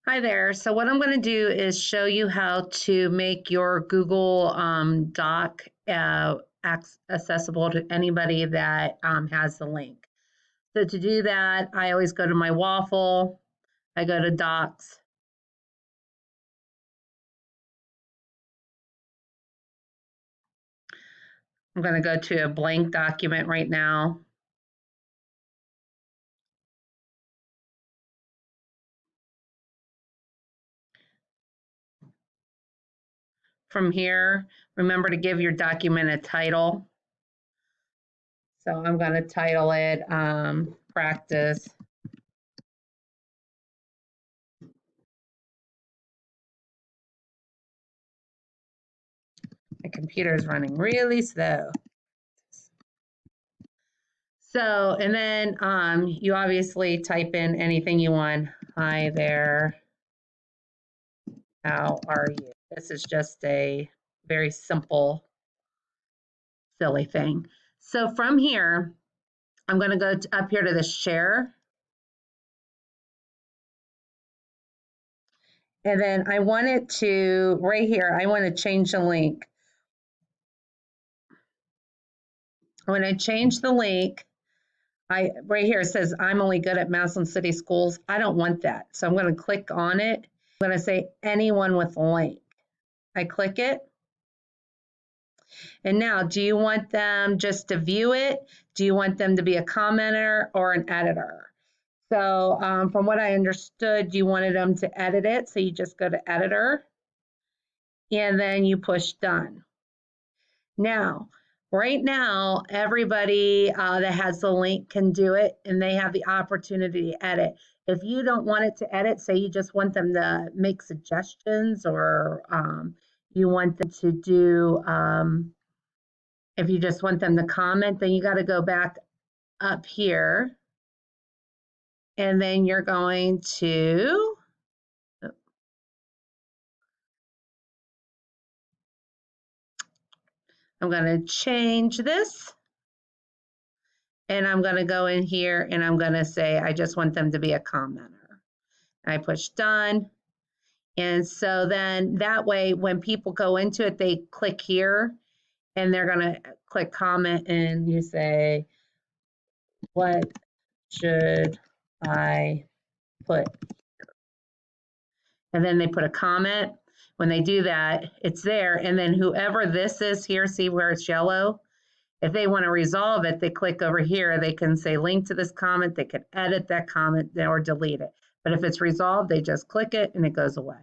Hi there. So what I'm going to do is show you how to make your Google Doc accessible to anybody that has the link. So to do that, I always go to my waffle. I go to Docs. I'm going to go to a blank document right now. From here, remember to give your document a title. So I'm going to title it Practice My computer is running really slow. So, and then you obviously type in anything you want. Hi there, how are you? This is just a very simple, silly thing. So from here, I'm going to go up here to the share. And then I want it to, right here, I want to change the link. When I change the link, right here it says I'm only good at Massillon City Schools. I don't want that. So I'm going to click on it. I'm going to say anyone with a link. I click it. And now, do you want them just to view it? Do you want them to be a commenter or an editor? So from what I understood, you wanted them to edit it. So you just go to editor and then you push done. Now, right now, everybody that has the link can do it and they have the opportunity to edit. If you don't want it to edit, say you just want them to make suggestions or you want them to do, if you just want them to comment, then you got to go back up here and then you're going to, I'm going to change this and I'm going to go in here and I'm going to say, I just want them to be a commenter. I push done. And so then that way, when people go into it, they click here and they're going to click comment and you say, what should I put? And then they put a comment. When they do that, it's there. And then whoever this is here, see where it's yellow? If they want to resolve it, they click over here. They can say link to this comment. They could edit that comment or delete it. But if it's resolved, they just click it and it goes away.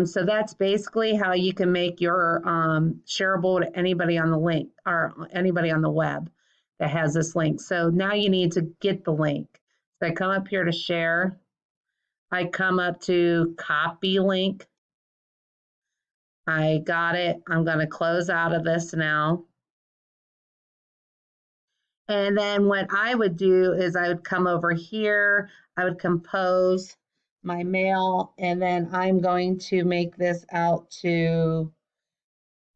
So that's basically how you can make your shareable to anybody on the link or anybody on the web that has this link. So now you need to get the link. So I come up here to share. I come up to copy link. I got it. I'm going to close out of this now. And then what I would do is I would come over here. I would compose my mail, and then I'm going to make this out to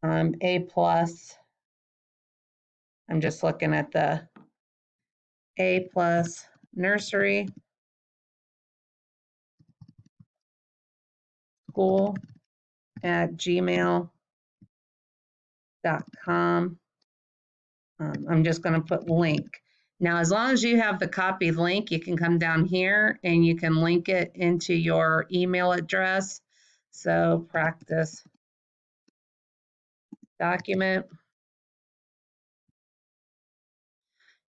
A+. I'm just looking at the A+ nursery school at gmail.com. I'm just going to put link. Now, as long as you have the copied link, you can come down here and you can link it into your email address. So practice document.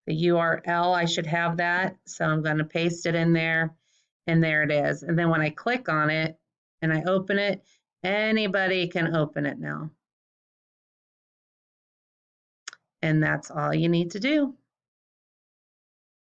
The URL, I should have that. So I'm going to paste it in there and there it is. And then when I click on it and I open it, anybody can open it now. And that's all you need to do.